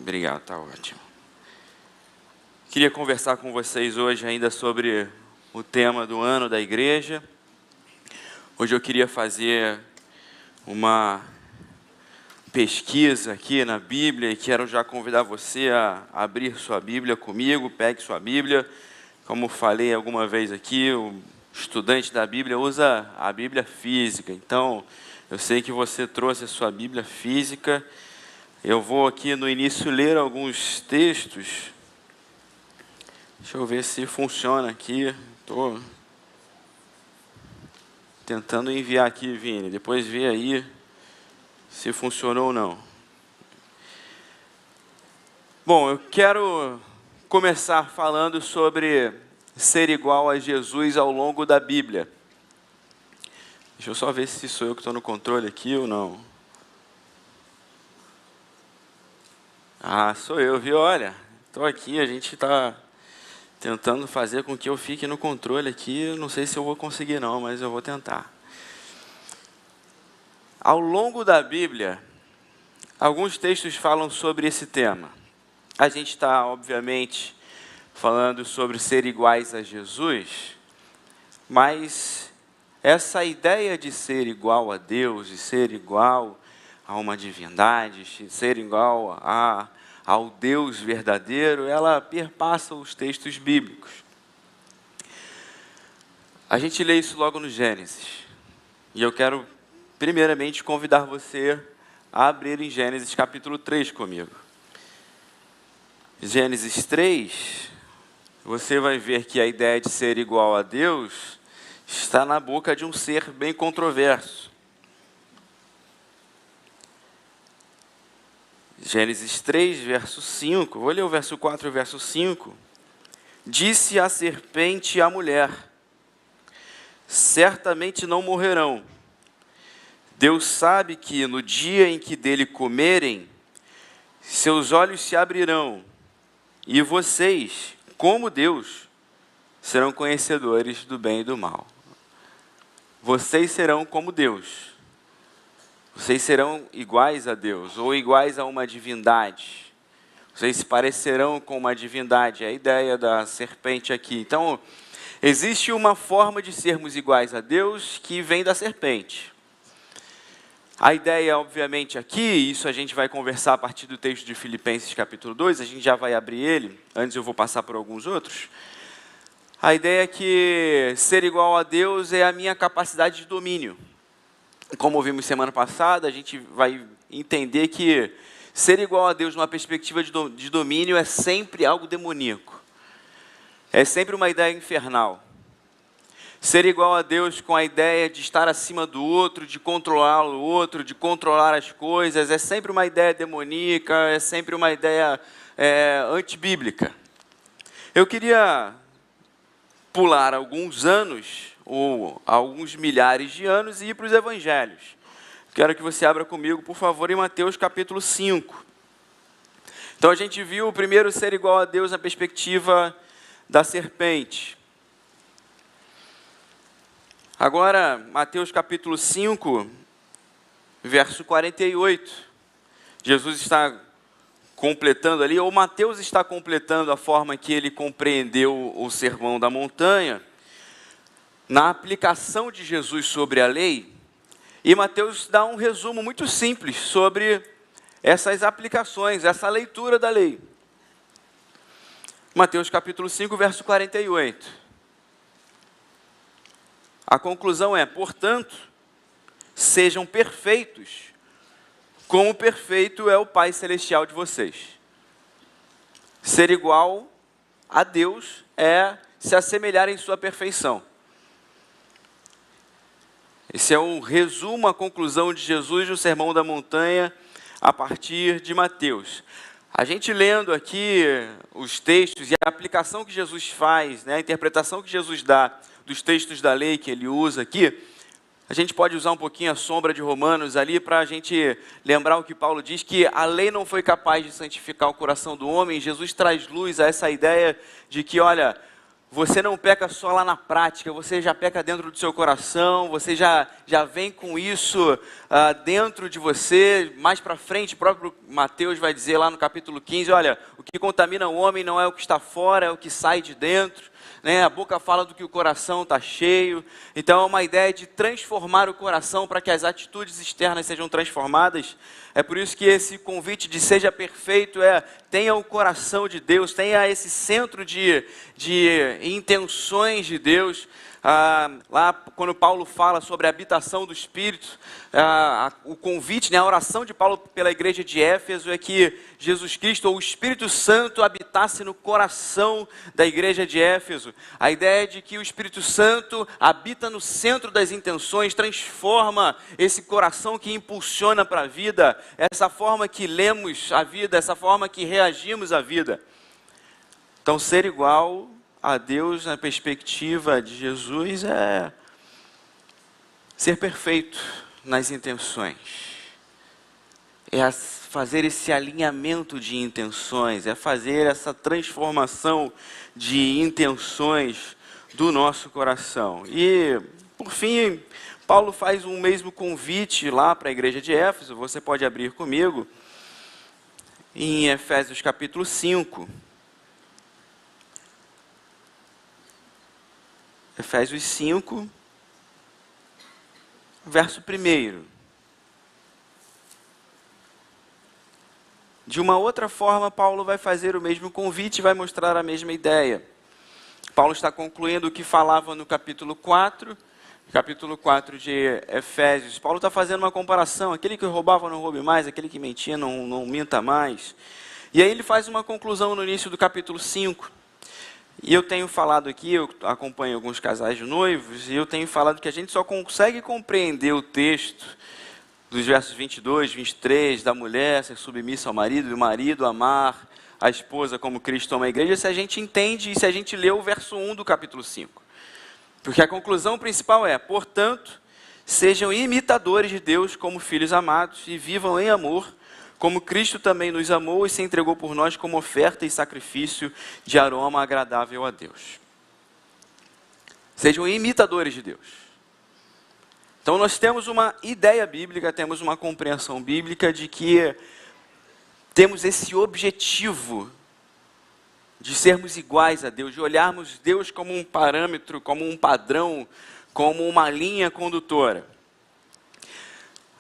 Obrigado, tá ótimo. Queria conversar com vocês hoje ainda sobre o tema do ano da igreja. Hoje eu queria fazer uma pesquisa aqui na Bíblia e quero já convidar você a abrir sua Bíblia comigo. Pegue sua Bíblia. Como falei alguma vez aqui, o estudante da Bíblia usa a Bíblia física. Então, eu sei que você trouxe a sua Bíblia física. Eu vou aqui no início ler alguns textos. Deixa eu ver se funciona aqui. Estou tentando enviar aqui, Vini. Depois vê aí se funcionou ou não. Bom, eu quero começar falando sobre ser igual a Jesus ao longo da Bíblia. Deixa eu só ver se sou eu que estou no controle aqui ou não. Ah, sou eu, viu? Olha, estou aqui, a gente está tentando fazer com que eu fique no controle aqui. Não sei se eu vou conseguir não, mas eu vou tentar. Ao longo da Bíblia, alguns textos falam sobre esse tema. A gente está, obviamente, falando sobre ser iguais a Jesus, mas essa ideia de ser igual a Deus, de ser igual a uma divindade, de ser igual ao Deus verdadeiro, ela perpassa os textos bíblicos. A gente lê isso logo no Gênesis. E eu quero, primeiramente, convidar você a abrir em Gênesis capítulo 3 comigo. Gênesis 3, você vai ver que a ideia de ser igual a Deus está na boca de um ser bem controverso. Gênesis 3, verso 5, vou ler o verso 4 e o verso 5. Disse a serpente à mulher: certamente não morrerão. Deus sabe que no dia em que dele comerem, seus olhos se abrirão, e vocês, como Deus, serão conhecedores do bem e do mal. Vocês serão como Deus. Vocês serão iguais a Deus, ou iguais a uma divindade. Vocês se parecerão com uma divindade, é a ideia da serpente aqui. Então, existe uma forma de sermos iguais a Deus que vem da serpente. A ideia, obviamente, aqui, isso a gente vai conversar a partir do texto de Filipenses capítulo 2, a gente já vai abrir ele, antes eu vou passar por alguns outros. A ideia é que ser igual a Deus é a minha capacidade de domínio. Como vimos semana passada, a gente vai entender que ser igual a Deus numa perspectiva de domínio é sempre algo demoníaco. É sempre uma ideia infernal. Ser igual a Deus com a ideia de estar acima do outro, de controlar o outro, de controlar as coisas, é sempre uma ideia demoníaca, é sempre uma ideia antibíblica. Eu queria pular alguns anos, ou alguns milhares de anos, e ir para os evangelhos. Quero que você abra comigo, por favor, em Mateus capítulo 5. Então a gente viu o primeiro ser igual a Deus na perspectiva da serpente. Agora, Mateus capítulo 5, verso 48. Jesus está completando ali, ou Mateus está completando a forma que ele compreendeu o Sermão da Montanha, na aplicação de Jesus sobre a lei, e Mateus dá um resumo muito simples sobre essas aplicações, essa leitura da lei. Mateus capítulo 5, verso 48. A conclusão é: portanto, sejam perfeitos, como perfeito é o Pai Celestial de vocês. Ser igual a Deus é se assemelhar em sua perfeição. Esse é um resumo, a conclusão de Jesus no Sermão da Montanha, a partir de Mateus. A gente lendo aqui os textos e a aplicação que Jesus faz, né, a interpretação que Jesus dá dos textos da lei que ele usa aqui, a gente pode usar um pouquinho a sombra de Romanos ali para a gente lembrar o que Paulo diz, que a lei não foi capaz de santificar o coração do homem. Jesus traz luz a essa ideia de que, olha, você não peca só lá na prática, você já peca dentro do seu coração, você já vem com isso dentro de você. Mais para frente, o próprio Mateus vai dizer lá no capítulo 15, olha, o que contamina o homem não é o que está fora, é o que sai de dentro. Né? A boca fala do que o coração está cheio. Então é uma ideia de transformar o coração para que as atitudes externas sejam transformadas. É por isso que esse convite de seja perfeito tenha o coração de Deus, tenha esse centro de intenções de Deus. Lá quando Paulo fala sobre a habitação do Espírito, o convite, né, a oração de Paulo pela igreja de Éfeso é que Jesus Cristo, ou o Espírito Santo, habitasse no coração da igreja de Éfeso. A ideia é de que o Espírito Santo habita no centro das intenções, transforma esse coração que impulsiona para a vida, essa forma que lemos a vida, essa forma que reagimos à vida. Então, ser igual a Deus na perspectiva de Jesus é ser perfeito nas intenções, é fazer esse alinhamento de intenções, é fazer essa transformação de intenções do nosso coração. E, por fim, Paulo faz um mesmo convite lá para a igreja de Éfeso. Você pode abrir comigo em Efésios capítulo 5. Efésios 5, verso 1. De uma outra forma, Paulo vai fazer o mesmo convite e vai mostrar a mesma ideia. Paulo está concluindo o que falava no capítulo 4 de Efésios. Paulo está fazendo uma comparação, aquele que roubava não roube mais, aquele que mentia não minta mais. E aí ele faz uma conclusão no início do capítulo 5. E eu tenho falado aqui, eu acompanho alguns casais de noivos, e eu tenho falado que a gente só consegue compreender o texto dos versos 22, 23, da mulher ser submissa ao marido, e o marido amar a esposa como Cristo ama a igreja, se a gente entende e se a gente lê o verso 1 do capítulo 5. Porque a conclusão principal é, portanto, sejam imitadores de Deus como filhos amados e vivam em amor, como Cristo também nos amou e se entregou por nós como oferta e sacrifício de aroma agradável a Deus. Sejam imitadores de Deus. Então nós temos uma ideia bíblica, temos uma compreensão bíblica de que temos esse objetivo de sermos iguais a Deus, de olharmos Deus como um parâmetro, como um padrão, como uma linha condutora.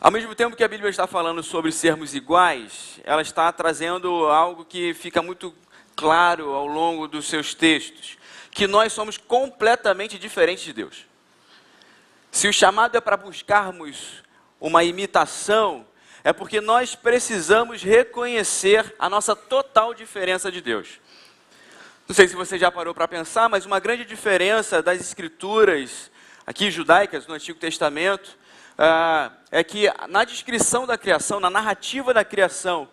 Ao mesmo tempo que a Bíblia está falando sobre sermos iguais, ela está trazendo algo que fica muito claro ao longo dos seus textos, que nós somos completamente diferentes de Deus. Se o chamado é para buscarmos uma imitação, é porque nós precisamos reconhecer a nossa total diferença de Deus. Não sei se você já parou para pensar, mas uma grande diferença das escrituras aqui judaicas, no Antigo Testamento, é que na descrição da criação, na narrativa da criação,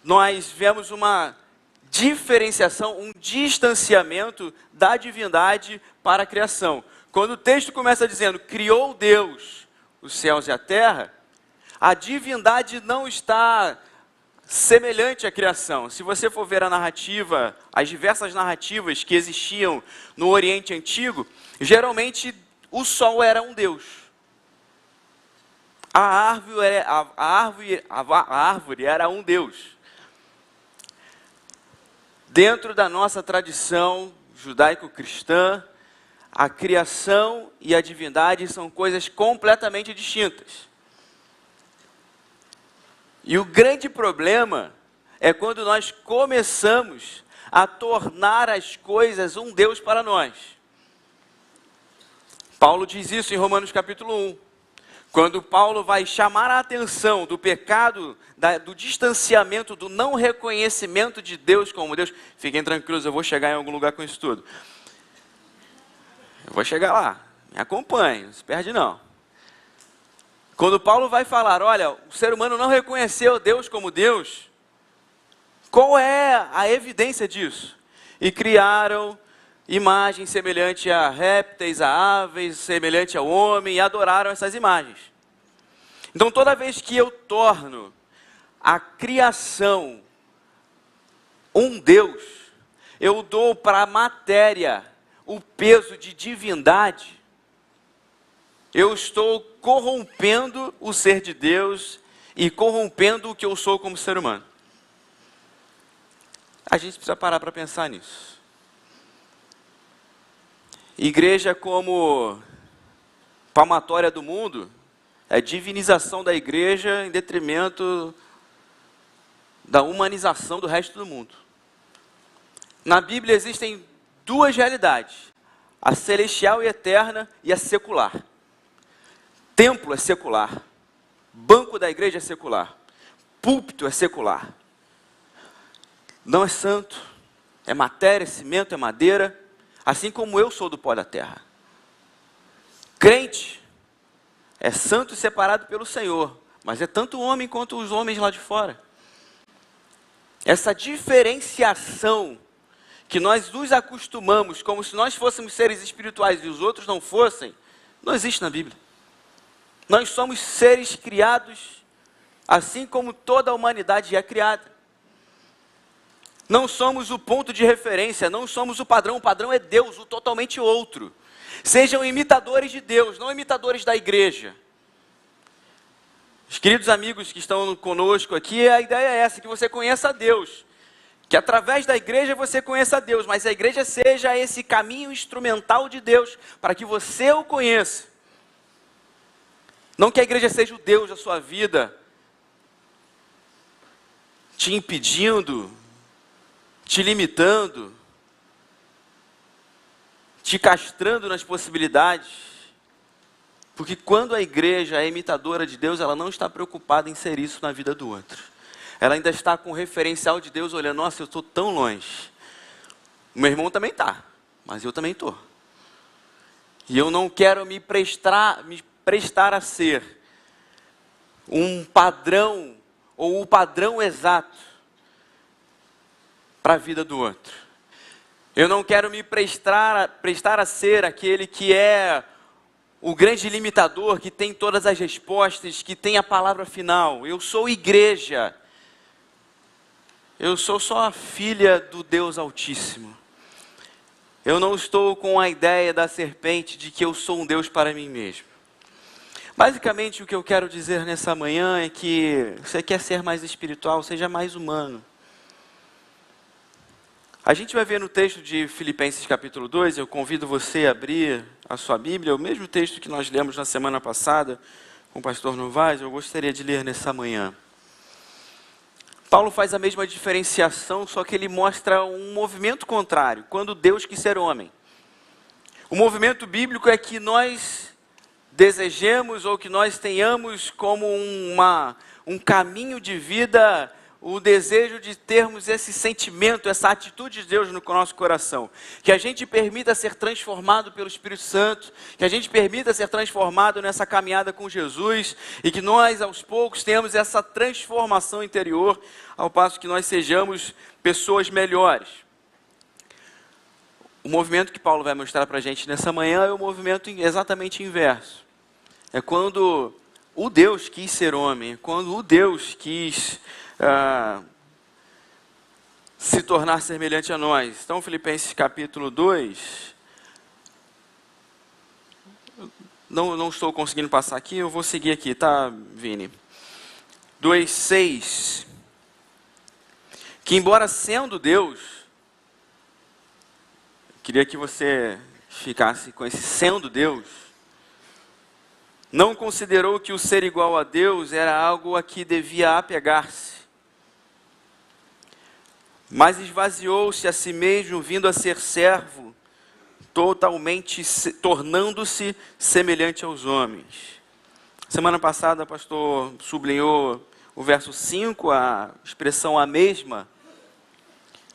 nós vemos uma diferenciação, um distanciamento da divindade para a criação. Quando o texto começa dizendo, criou Deus os céus e a terra, a divindade não está semelhante à criação. Se você for ver a narrativa, as diversas narrativas que existiam no Oriente Antigo, geralmente o sol era um deus. A árvore era um deus. Dentro da nossa tradição judaico-cristã, a criação e a divindade são coisas completamente distintas. E o grande problema é quando nós começamos a tornar as coisas um Deus para nós. Paulo diz isso em Romanos capítulo 1. Quando Paulo vai chamar a atenção do pecado, do distanciamento, do não reconhecimento de Deus como Deus. Fiquem tranquilos, eu vou chegar em algum lugar com isso tudo. Eu vou chegar lá, me acompanhe, não se perde não. Quando Paulo vai falar, olha, o ser humano não reconheceu Deus como Deus, qual é a evidência disso? E criaram imagem semelhante a répteis, a aves, semelhante ao homem, e adoraram essas imagens. Então, toda vez que eu torno a criação um Deus, eu dou para a matéria o peso de divindade, eu estou corrompendo o ser de Deus e corrompendo o que eu sou como ser humano. A gente precisa parar para pensar nisso. Igreja como palmatória do mundo é divinização da igreja em detrimento da humanização do resto do mundo. Na Bíblia existem duas realidades, a celestial e eterna e a secular. Templo é secular, banco da igreja é secular, púlpito é secular. Não é santo, é matéria, é cimento, é madeira, assim como eu sou do pó da terra. Crente é santo e separado pelo Senhor, mas é tanto o homem quanto os homens lá de fora. Essa diferenciação que nós nos acostumamos como se nós fôssemos seres espirituais e os outros não fossem, não existe na Bíblia. Nós somos seres criados assim como toda a humanidade é criada. Não somos o ponto de referência, não somos o padrão é Deus, o totalmente outro. Sejam imitadores de Deus, não imitadores da igreja. Os queridos amigos que estão conosco aqui, a ideia é essa, que você conheça a Deus. Que através da igreja você conheça a Deus, mas a igreja seja esse caminho instrumental de Deus, para que você o conheça. Não que a igreja seja o Deus da sua vida, te impedindo, te limitando, te castrando nas possibilidades. Porque quando a igreja é imitadora de Deus, ela não está preocupada em ser isso na vida do outro. Ela ainda está com o referencial de Deus olhando, nossa, eu estou tão longe. O meu irmão também está, mas eu também estou. E eu não quero me prestar a ser um padrão, ou o padrão exato para a vida do outro. Eu não quero me prestar a ser aquele que é o grande limitador, que tem todas as respostas, que tem a palavra final. Eu sou igreja. Eu sou só a filha do Deus Altíssimo. Eu não estou com a ideia da serpente de que eu sou um Deus para mim mesmo. Basicamente, o que eu quero dizer nessa manhã é que você quer ser mais espiritual, seja mais humano. A gente vai ver no texto de Filipenses capítulo 2, eu convido você a abrir a sua Bíblia, o mesmo texto que nós lemos na semana passada com o pastor Novaes, eu gostaria de ler nessa manhã. Paulo faz a mesma diferenciação, só que ele mostra um movimento contrário, quando Deus quis ser homem. O movimento bíblico é que nós desejemos ou que nós tenhamos como um caminho de vida, o desejo de termos esse sentimento, essa atitude de Deus no nosso coração. Que a gente permita ser transformado pelo Espírito Santo, que a gente permita ser transformado nessa caminhada com Jesus, e que nós, aos poucos, tenhamos essa transformação interior, ao passo que nós sejamos pessoas melhores. O movimento que Paulo vai mostrar para a gente nessa manhã é o movimento exatamente inverso. É quando o Deus quis ser homem, quando o Deus quis se tornar semelhante a nós. Então, Filipenses capítulo 2, não estou conseguindo passar aqui, eu vou seguir aqui, tá, Vini? 2:6, que embora sendo Deus, queria que você ficasse com esse sendo Deus, não considerou que o ser igual a Deus era algo a que devia apegar-se, mas esvaziou-se a si mesmo, vindo a ser servo, totalmente tornando-se semelhante aos homens. Semana passada o pastor sublinhou o verso 5, a expressão a mesma.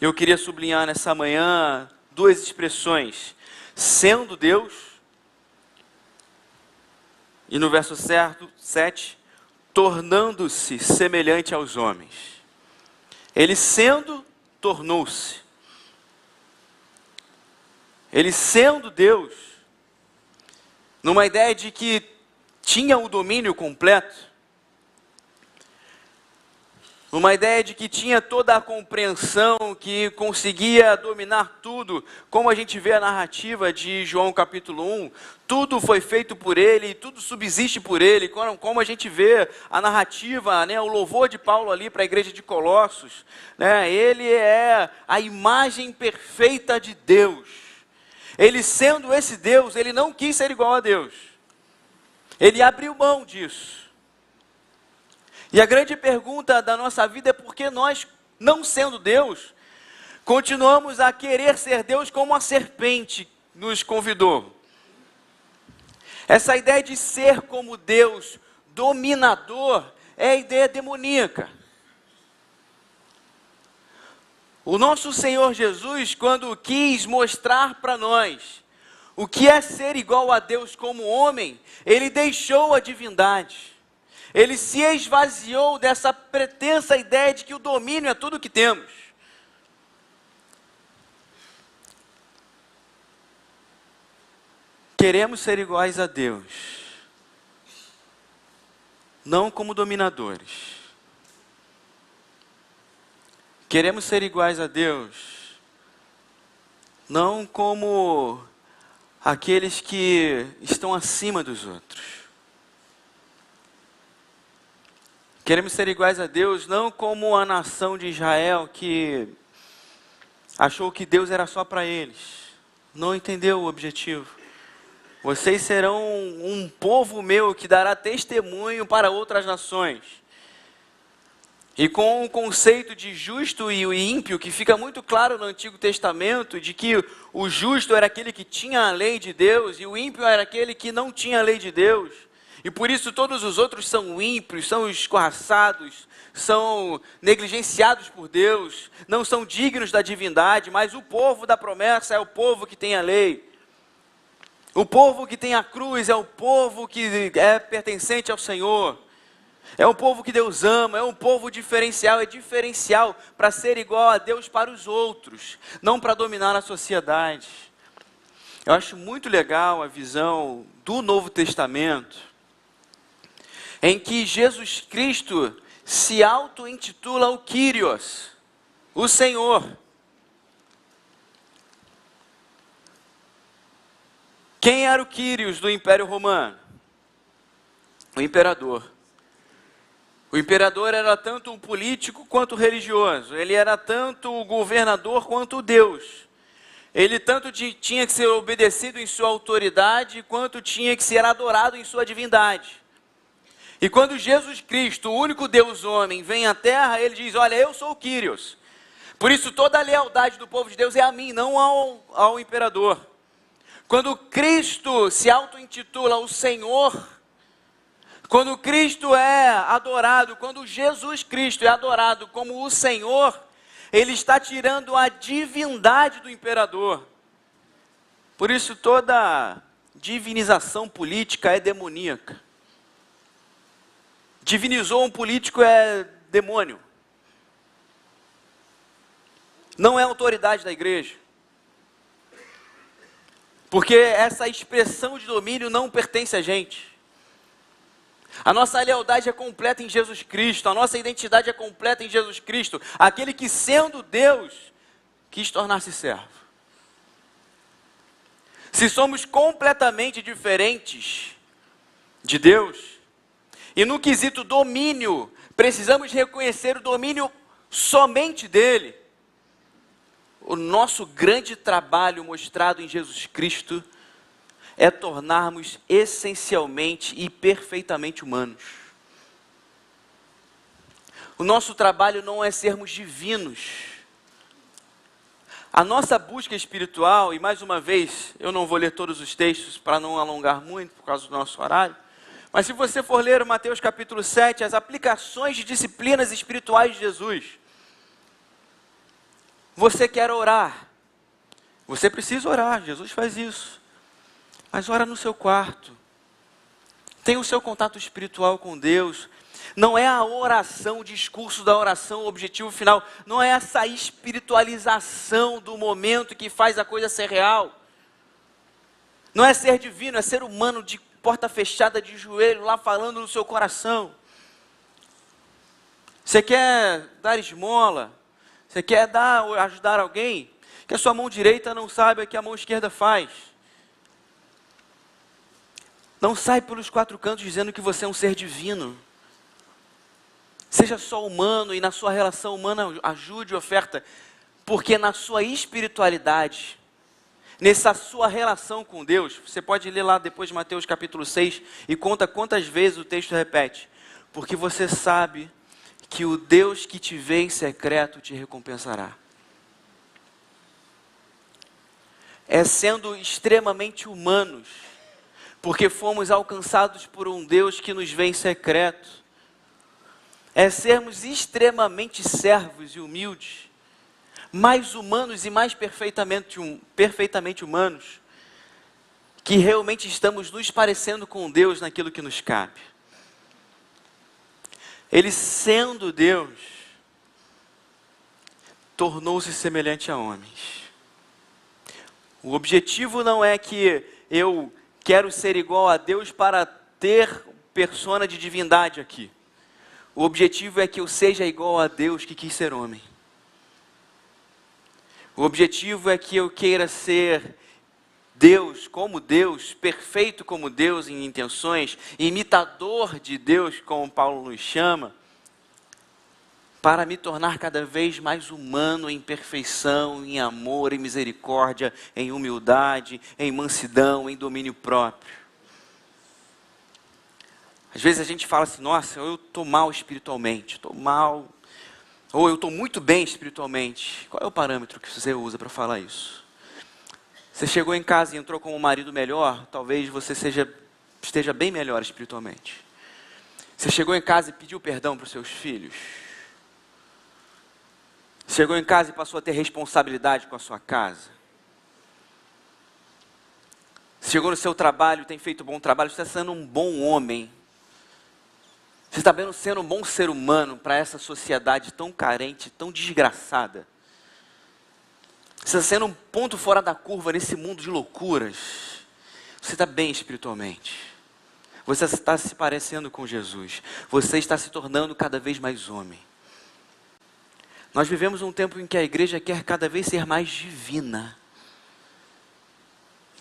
Eu queria sublinhar nessa manhã duas expressões, sendo Deus, e no verso 7, tornando-se semelhante aos homens. Ele sendo, tornou-se. Ele sendo Deus, numa ideia de que tinha o domínio completo, Uma ideia de que tinha toda a compreensão, que conseguia dominar tudo, como a gente vê a narrativa de João capítulo 1, tudo foi feito por ele, tudo subsiste por ele, como a gente vê a narrativa, né, o louvor de Paulo ali para a igreja de Colossos, né, ele é a imagem perfeita de Deus. Ele sendo esse Deus, ele não quis ser igual a Deus, ele abriu mão disso. E a grande pergunta da nossa vida é por que nós, não sendo Deus, continuamos a querer ser Deus como a serpente nos convidou. Essa ideia de ser como Deus, dominador, é a ideia demoníaca. O nosso Senhor Jesus, quando quis mostrar para nós o que é ser igual a Deus como homem, ele deixou a divindade. Ele se esvaziou dessa pretensa ideia de que o domínio é tudo que temos. Queremos ser iguais a Deus, não como dominadores. Queremos ser iguais a Deus, não como aqueles que estão acima dos outros. Queremos ser iguais a Deus, não como a nação de Israel que achou que Deus era só para eles. Não entendeu o objetivo. Vocês serão um povo meu que dará testemunho para outras nações. E com o conceito de justo e o ímpio, que fica muito claro no Antigo Testamento, de que o justo era aquele que tinha a lei de Deus e o ímpio era aquele que não tinha a lei de Deus. E por isso todos os outros são ímpios, são escorraçados, são negligenciados por Deus, não são dignos da divindade, mas o povo da promessa é o povo que tem a lei. O povo que tem a cruz é o povo que é pertencente ao Senhor. É um povo que Deus ama, é um povo diferencial, é diferencial para ser igual a Deus para os outros, não para dominar a sociedade. Eu acho muito legal a visão do Novo Testamento, em que Jesus Cristo se auto-intitula o Kyrios, o Senhor. Quem era o Kyrios do Império Romano? O imperador. O imperador era tanto um político quanto religioso. Ele era tanto o governador quanto o Deus. Ele tanto tinha que ser obedecido em sua autoridade, quanto tinha que ser adorado em sua divindade. E quando Jesus Cristo, o único Deus homem, vem à terra, ele diz, olha, eu sou o Kyrios. Por isso toda a lealdade do povo de Deus é a mim, não ao imperador. Quando Cristo se auto-intitula o Senhor, quando Cristo é adorado, quando Jesus Cristo é adorado como o Senhor, ele está tirando a divindade do imperador. Por isso toda divinização política é demoníaca. Divinizou um político é demônio. Não é autoridade da igreja. Porque essa expressão de domínio não pertence a gente. A nossa lealdade é completa em Jesus Cristo, a nossa identidade é completa em Jesus Cristo, aquele que sendo Deus, quis tornar-se servo. Se somos completamente diferentes de Deus, e no quesito domínio, precisamos reconhecer o domínio somente dele, o nosso grande trabalho mostrado em Jesus Cristo é tornarmos essencialmente e perfeitamente humanos. O nosso trabalho não é sermos divinos. A nossa busca espiritual, e mais uma vez, eu não vou ler todos os textos para não alongar muito por causa do nosso horário, mas se você for ler o Mateus capítulo 7, as aplicações de disciplinas espirituais de Jesus, você quer orar, você precisa orar, Jesus faz isso. Mas ora no seu quarto. Tenha o seu contato espiritual com Deus. Não é a oração, o discurso da oração, o objetivo final. Não é essa espiritualização do momento que faz a coisa ser real. Não é ser divino, é ser humano de porta fechada, de joelho, lá falando no seu coração. Você quer dar esmola? Você quer ajudar alguém? Que a sua mão direita não saiba o que a mão esquerda faz. Não sai pelos quatro cantos dizendo que você é um ser divino. Seja só humano e na sua relação humana ajude e oferta. Porque na sua espiritualidade, nessa sua relação com Deus, você pode ler lá depois de Mateus capítulo 6 e conta quantas vezes o texto repete. Porque você sabe que o Deus que te vê em secreto te recompensará. É sendo extremamente humanos, porque fomos alcançados por um Deus que nos vê em secreto. É sermos extremamente servos e humildes, mais humanos e mais perfeitamente humanos, que realmente estamos nos parecendo com Deus naquilo que nos cabe. Ele, sendo Deus, tornou-se semelhante a homens. O objetivo não é que eu quero ser igual a Deus para ter persona de divindade aqui. O objetivo é que eu seja igual a Deus que quis ser homem. O objetivo é que eu queira ser Deus, como Deus, perfeito como Deus em intenções, imitador de Deus, como Paulo nos chama, para me tornar cada vez mais humano em perfeição, em amor, em misericórdia, em humildade, em mansidão, em domínio próprio. Às vezes a gente fala assim, nossa, eu estou mal espiritualmente, estou mal, ou eu estou muito bem espiritualmente. Qual é o parâmetro que você usa para falar isso? Você chegou em casa e entrou com um marido melhor, talvez você esteja bem melhor espiritualmente. Você chegou em casa e pediu perdão para os seus filhos. Chegou em casa e passou a ter responsabilidade com a sua casa. Chegou no seu trabalho, tem feito bom trabalho, você está sendo um bom homem. Você está sendo um bom ser humano para essa sociedade tão carente, tão desgraçada. Você está sendo um ponto fora da curva nesse mundo de loucuras. Você está bem espiritualmente. Você está se parecendo com Jesus. Você está se tornando cada vez mais homem. Nós vivemos um tempo em que a igreja quer cada vez ser mais divina.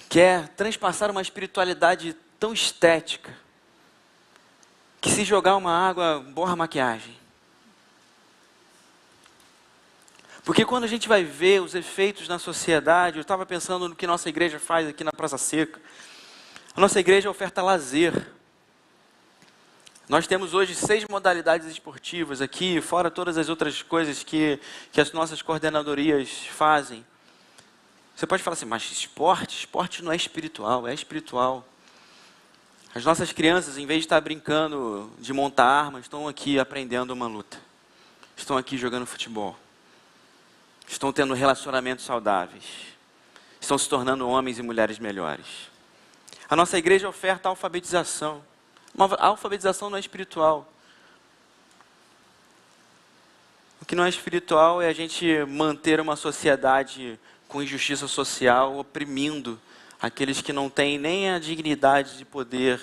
Quer transpassar uma espiritualidade tão estética, que se jogar uma água, borra a maquiagem. Porque quando a gente vai ver os efeitos na sociedade, eu estava pensando no que nossa igreja faz aqui na Praça Seca. A nossa igreja oferta lazer. Nós temos hoje 6 modalidades esportivas aqui, fora todas as outras coisas que as nossas coordenadorias fazem. Você pode falar assim, mas esporte não é espiritual, é espiritual. As nossas crianças, em vez de estar brincando de montar armas, estão aqui aprendendo uma luta. Estão aqui jogando futebol. Estão tendo relacionamentos saudáveis. Estão se tornando homens e mulheres melhores. A nossa igreja oferta alfabetização. A alfabetização não é espiritual. O que não é espiritual é a gente manter uma sociedade com injustiça social, oprimindo aqueles que não têm nem a dignidade de poder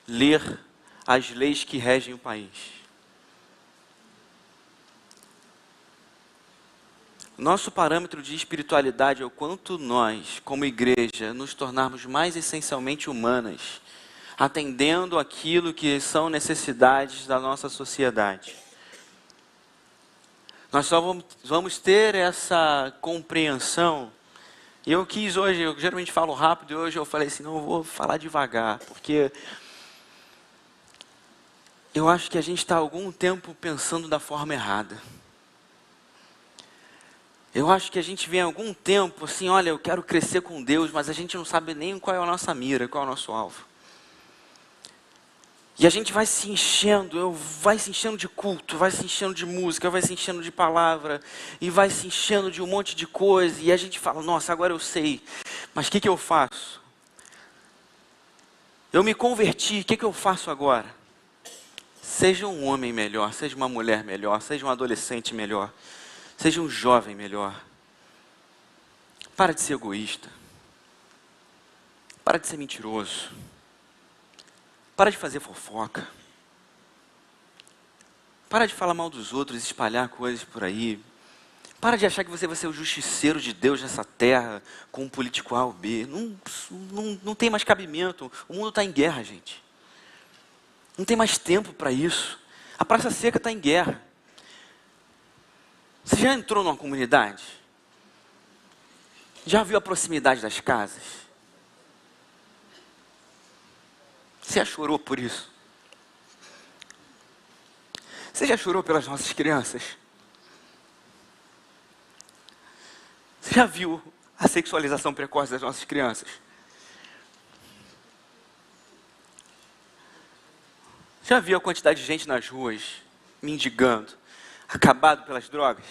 ler as leis que regem o país. Nosso parâmetro de espiritualidade é o quanto nós, como igreja, nos tornarmos mais essencialmente humanas, atendendo aquilo que são necessidades da nossa sociedade. Nós só vamos ter essa compreensão. E eu quis hoje, eu geralmente falo rápido, e hoje eu falei assim, não, eu vou falar devagar, porque eu acho que a gente está há algum tempo pensando da forma errada. Eu acho que a gente vem há algum tempo assim, olha, eu quero crescer com Deus, mas a gente não sabe nem qual é a nossa mira, qual é o nosso alvo. E a gente vai se enchendo de culto, vai se enchendo de música, vai se enchendo de palavra, e vai se enchendo de um monte de coisa, e a gente fala, nossa, agora eu sei, mas o que eu faço? Eu me converti, o que eu faço agora? Seja um homem melhor, seja uma mulher melhor, seja um adolescente melhor, seja um jovem melhor. Para de ser egoísta. Para de ser mentiroso. Para de fazer fofoca. Para de falar mal dos outros, espalhar coisas por aí. Para de achar que você vai ser o justiceiro de Deus nessa terra com um político A ou B. Não tem mais cabimento. O mundo está em guerra, gente. Não tem mais tempo para isso. A Praça Seca está em guerra. Você já entrou numa comunidade? Já viu a proximidade das casas? Você já chorou por isso? Você já chorou pelas nossas crianças? Você já viu a sexualização precoce das nossas crianças? Já viu a quantidade de gente nas ruas, mendigando, acabado pelas drogas?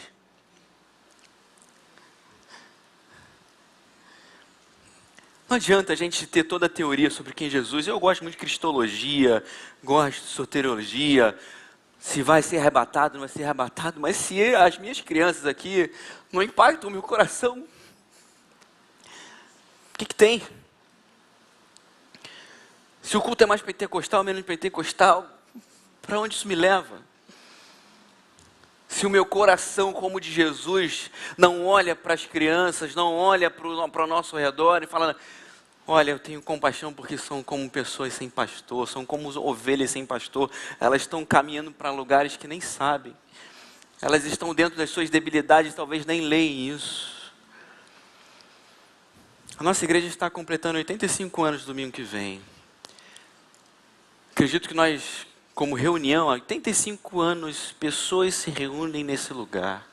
Não adianta a gente ter toda a teoria sobre quem é Jesus. Eu gosto muito de cristologia, gosto de soteriologia, se vai ser arrebatado, não vai ser arrebatado, mas se as minhas crianças aqui não impactam o meu coração, o que tem? Se o culto é mais pentecostal, menos pentecostal, para onde isso me leva? Se o meu coração, como o de Jesus, não olha para as crianças, não olha para o nosso redor e fala: olha, eu tenho compaixão porque são como pessoas sem pastor, são como ovelhas sem pastor, elas estão caminhando para lugares que nem sabem, elas estão dentro das suas debilidades, talvez nem leem isso. A nossa igreja está completando 85 anos domingo que vem. Acredito que nós, como reunião, há 85 anos, pessoas se reúnem nesse lugar.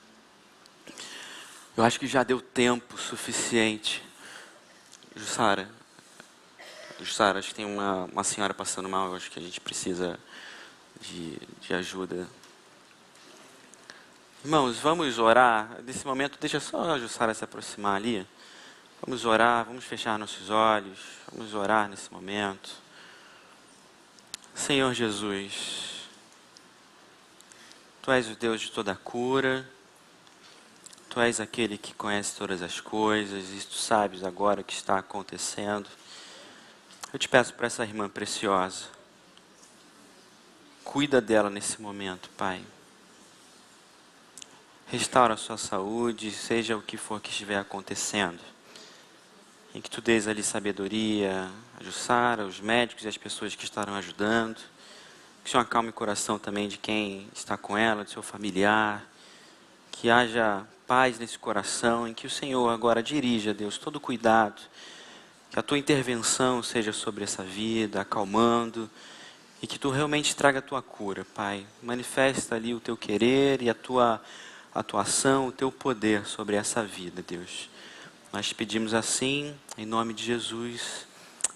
Eu acho que já deu tempo suficiente. Jussara, acho que tem uma senhora passando mal, eu acho que a gente precisa de ajuda. Irmãos, vamos orar. Nesse momento, deixa só a Jussara se aproximar ali. Vamos orar, vamos fechar nossos olhos, vamos orar nesse momento. Senhor Jesus, Tu és o Deus de toda cura, Tu és aquele que conhece todas as coisas e Tu sabes agora o que está acontecendo. Eu te peço para essa irmã preciosa, cuida dela nesse momento, Pai. Restaura a sua saúde, seja o que for que estiver acontecendo. Em que Tu dês ali sabedoria a Jussara, os médicos e as pessoas que estarão ajudando. Que o Senhor acalme o coração também de quem está com ela, do seu familiar. Que haja paz nesse coração, em que o Senhor agora dirija, Deus, todo cuidado. Que a Tua intervenção seja sobre essa vida, acalmando. E que Tu realmente traga a Tua cura, Pai. Manifesta ali o Teu querer e a Tua atuação, o Teu poder sobre essa vida, Deus. Nós te pedimos assim, em nome de Jesus.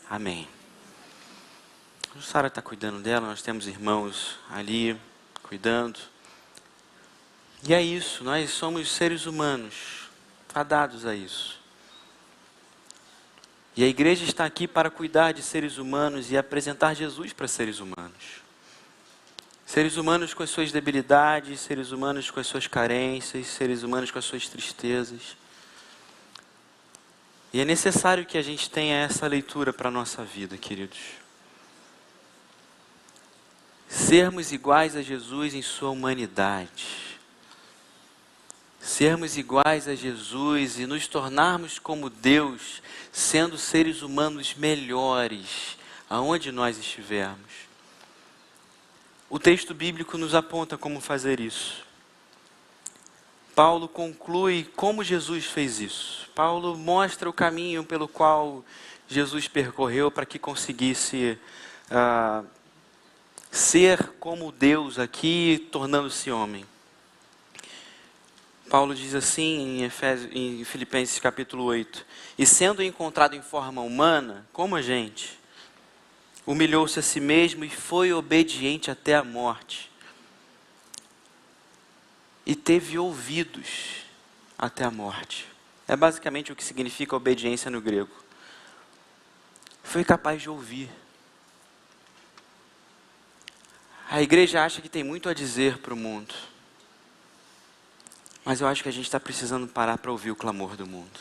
Amém. A Sara está cuidando dela, nós temos irmãos ali cuidando. E é isso, nós somos seres humanos, fadados a isso. E a igreja está aqui para cuidar de seres humanos e apresentar Jesus para seres humanos. Seres humanos com as suas debilidades, seres humanos com as suas carências, seres humanos com as suas tristezas. E é necessário que a gente tenha essa leitura para a nossa vida, queridos. Sermos iguais a Jesus em sua humanidade. Sermos iguais a Jesus e nos tornarmos como Deus, sendo seres humanos melhores, aonde nós estivermos. O texto bíblico nos aponta como fazer isso. Paulo conclui como Jesus fez isso. Paulo mostra o caminho pelo qual Jesus percorreu para que conseguisse ser como Deus aqui, tornando-se homem. Paulo diz assim em Filipenses capítulo 8, e sendo encontrado em forma humana, como a gente, humilhou-se a si mesmo e foi obediente até a morte. E teve ouvidos até a morte. É basicamente o que significa obediência no grego. Foi capaz de ouvir. A igreja acha que tem muito a dizer para o mundo. Mas eu acho que a gente está precisando parar para ouvir o clamor do mundo.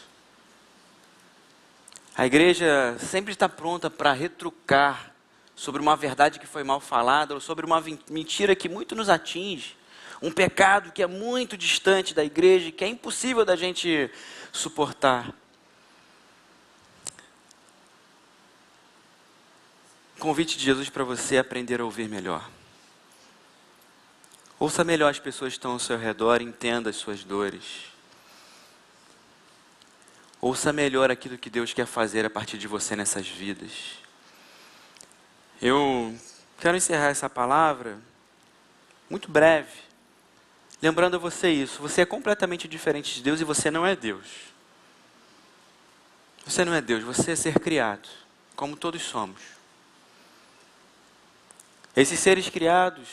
A igreja sempre está pronta para retrucar sobre uma verdade que foi mal falada ou sobre uma mentira que muito nos atinge. um pecado que é muito distante da igreja, que é impossível da gente suportar. O convite de Jesus para você é aprender a ouvir melhor. Ouça melhor as pessoas que estão ao seu redor, entenda as suas dores. Ouça melhor aquilo que Deus quer fazer a partir de você nessas vidas. Eu quero encerrar essa palavra muito breve, lembrando a você isso. Você é completamente diferente de Deus e você não é Deus. Você não é Deus, você é ser criado, como todos somos. Esses seres criados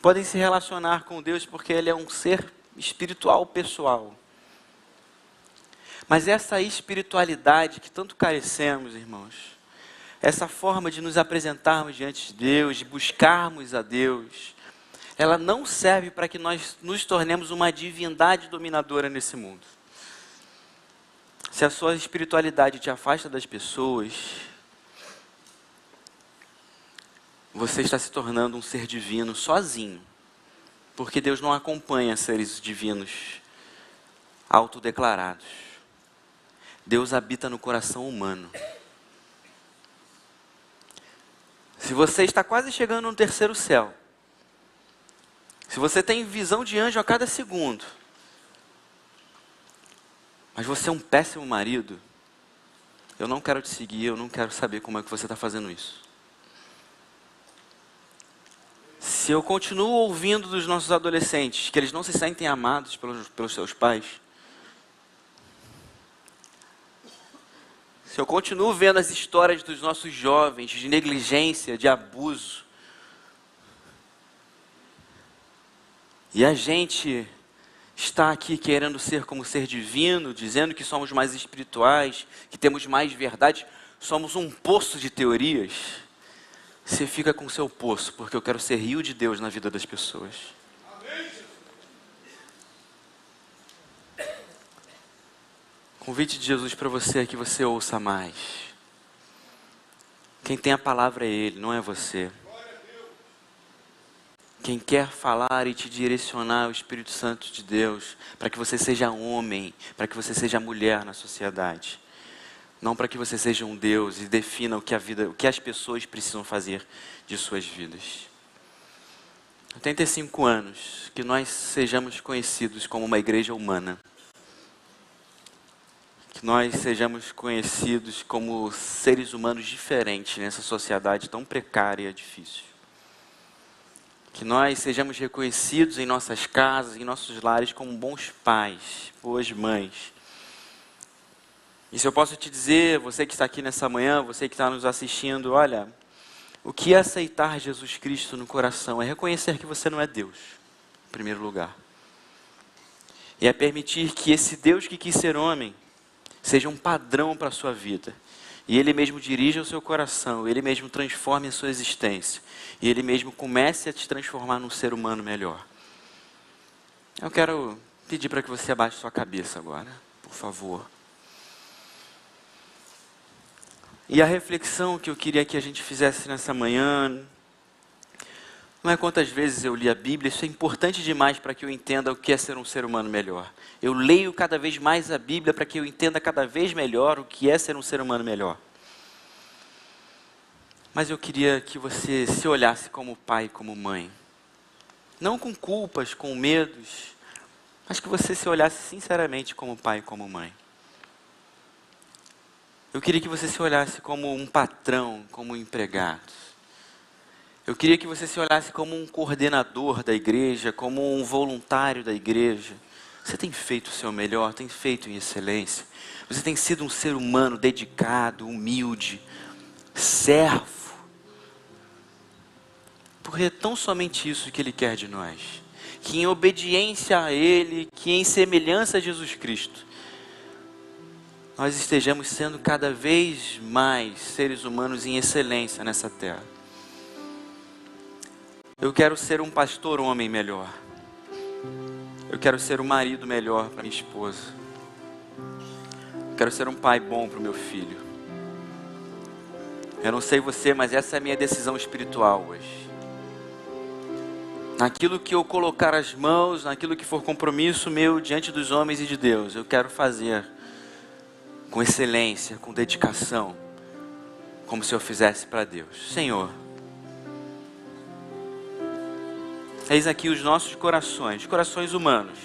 podem se relacionar com Deus porque Ele é um ser espiritual pessoal. Mas essa espiritualidade que tanto carecemos, irmãos, essa forma de nos apresentarmos diante de Deus, de buscarmos a Deus, ela não serve para que nós nos tornemos uma divindade dominadora nesse mundo. Se a sua espiritualidade te afasta das pessoas, você está se tornando um ser divino sozinho, porque Deus não acompanha seres divinos autodeclarados. Deus habita no coração humano. Se você está quase chegando no terceiro céu, se você tem visão de anjo a cada segundo, mas você é um péssimo marido, eu não quero te seguir, eu não quero saber como é que você está fazendo isso. Se eu continuo ouvindo dos nossos adolescentes que eles não se sentem amados pelos seus pais, se eu continuo vendo as histórias dos nossos jovens de negligência, de abuso, e a gente está aqui querendo ser como ser divino, dizendo que somos mais espirituais, que temos mais verdade, somos um poço de teorias, você fica com o seu poço, porque eu quero ser rio de Deus na vida das pessoas. O convite de Jesus para você é que você ouça mais. Quem tem a palavra é Ele, não é você. Quem quer falar e te direcionar é o Espírito Santo de Deus, para que você seja homem, para que você seja mulher na sociedade. Não para que você seja um Deus e defina o que as pessoas precisam fazer de suas vidas. 85 anos, que nós sejamos conhecidos como uma igreja humana. Que nós sejamos conhecidos como seres humanos diferentes nessa sociedade tão precária e difícil. Que nós sejamos reconhecidos em nossas casas, em nossos lares, como bons pais, boas mães. E se eu posso te dizer, você que está aqui nessa manhã, você que está nos assistindo, olha, o que é aceitar Jesus Cristo no coração? É reconhecer que você não é Deus, em primeiro lugar. E é permitir que esse Deus que quis ser homem, seja um padrão para a sua vida. E Ele mesmo dirija o seu coração, Ele mesmo transforme a sua existência. E Ele mesmo comece a te transformar num ser humano melhor. Eu quero pedir para que você abaixe sua cabeça agora, por favor. E a reflexão que eu queria que a gente fizesse nessa manhã, não é quantas vezes eu li a Bíblia, isso é importante demais para que eu entenda o que é ser um ser humano melhor. Eu leio cada vez mais a Bíblia para que eu entenda cada vez melhor o que é ser um ser humano melhor. Mas eu queria que você se olhasse como pai, como mãe. Não com culpas, com medos, mas que você se olhasse sinceramente como pai, como mãe. Eu queria que você se olhasse como um patrão, como um empregado. Eu queria que você se olhasse como um coordenador da igreja, como um voluntário da igreja. Você tem feito o seu melhor, tem feito em excelência. Você tem sido um ser humano dedicado, humilde, servo. Porque é tão somente isso que Ele quer de nós. Que em obediência a Ele, que em semelhança a Jesus Cristo, nós estejamos sendo cada vez mais seres humanos em excelência nessa terra. Eu quero ser um pastor homem melhor. Eu quero ser um marido melhor para minha esposa. Eu quero ser um pai bom para o meu filho. Eu não sei você, mas essa é a minha decisão espiritual hoje. naquilo que eu colocar as mãos, naquilo que for compromisso meu diante dos homens e de Deus, eu quero fazer com excelência, com dedicação, como se eu fizesse para Deus. Senhor, eis aqui os nossos corações, corações humanos,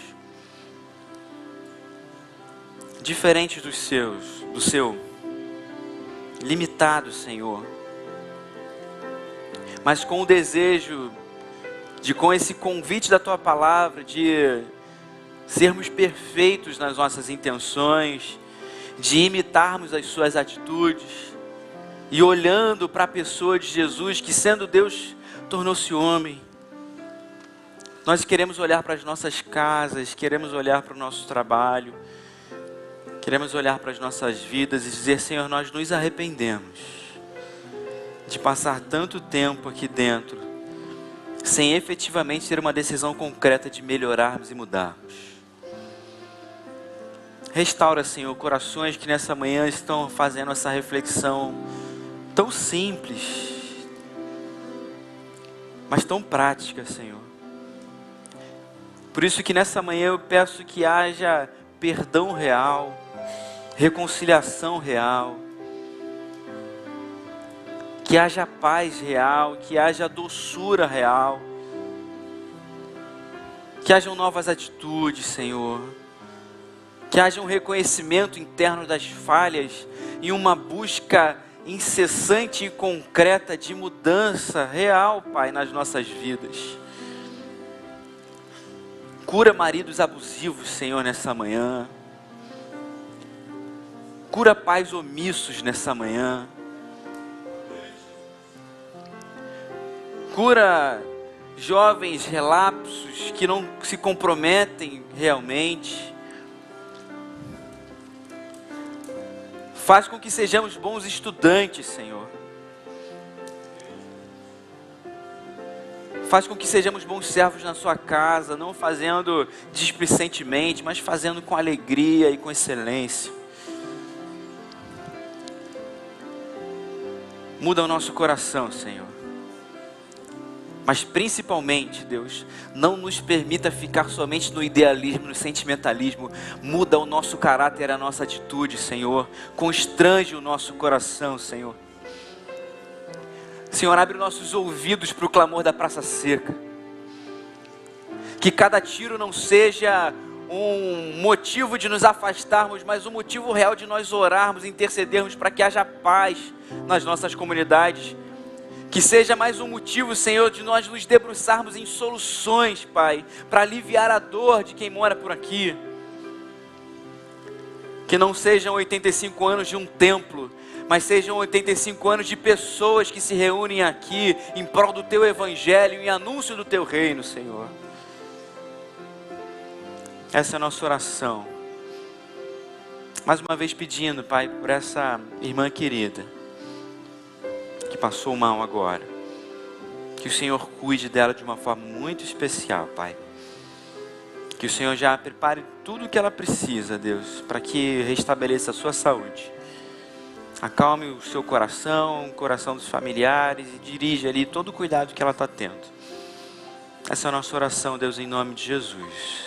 diferentes dos seus, do seu, limitado, Senhor, mas com o desejo de, com esse convite da Tua palavra, de sermos perfeitos nas nossas intenções, de imitarmos as Suas atitudes, e olhando para a pessoa de Jesus, que sendo Deus, tornou-se homem. Nós queremos olhar para as nossas casas, queremos olhar para o nosso trabalho, queremos olhar para as nossas vidas e dizer: Senhor, nós nos arrependemos de passar tanto tempo aqui dentro, sem efetivamente ter uma decisão concreta de melhorarmos e mudarmos. Restaura, Senhor, corações que nessa manhã estão fazendo essa reflexão tão simples, mas tão prática, Senhor. Por isso que nessa manhã eu peço que haja perdão real, reconciliação real, que haja paz real, que haja doçura real, que hajam novas atitudes, Senhor, que haja um reconhecimento interno das falhas e uma busca incessante e concreta de mudança real, Pai, nas nossas vidas. Cura maridos abusivos, Senhor, nessa manhã. Cura pais omissos nessa manhã. Cura jovens relapsos que não se comprometem realmente. Faz com que sejamos bons estudantes, Senhor. Faz com que sejamos bons servos na Sua casa, não fazendo displicentemente, mas fazendo com alegria e com excelência. Muda o nosso coração, Senhor. Mas principalmente, Deus, não nos permita ficar somente no idealismo, no sentimentalismo. Muda o nosso caráter, a nossa atitude, Senhor. Constrange o nosso coração, Senhor. Senhor, abre nossos ouvidos para o clamor da praça seca. Que cada tiro não seja um motivo de nos afastarmos, mas um motivo real de nós orarmos, intercedermos para que haja paz nas nossas comunidades. Que seja mais um motivo, Senhor, de nós nos debruçarmos em soluções, Pai, para aliviar a dor de quem mora por aqui. Que não sejam 85 anos de um templo, mas sejam 85 anos de pessoas que se reúnem aqui em prol do Teu Evangelho, em anúncio do Teu Reino, Senhor. Essa é a nossa oração. Mais uma vez pedindo, Pai, por essa irmã querida, que passou mal agora. Que o Senhor cuide dela de uma forma muito especial, Pai. Que o Senhor já prepare tudo o que ela precisa, Deus, para que restabeleça a sua saúde. Acalme o seu coração, o coração dos familiares e dirija ali todo o cuidado que ela está tendo. Essa é a nossa oração, Deus, em nome de Jesus.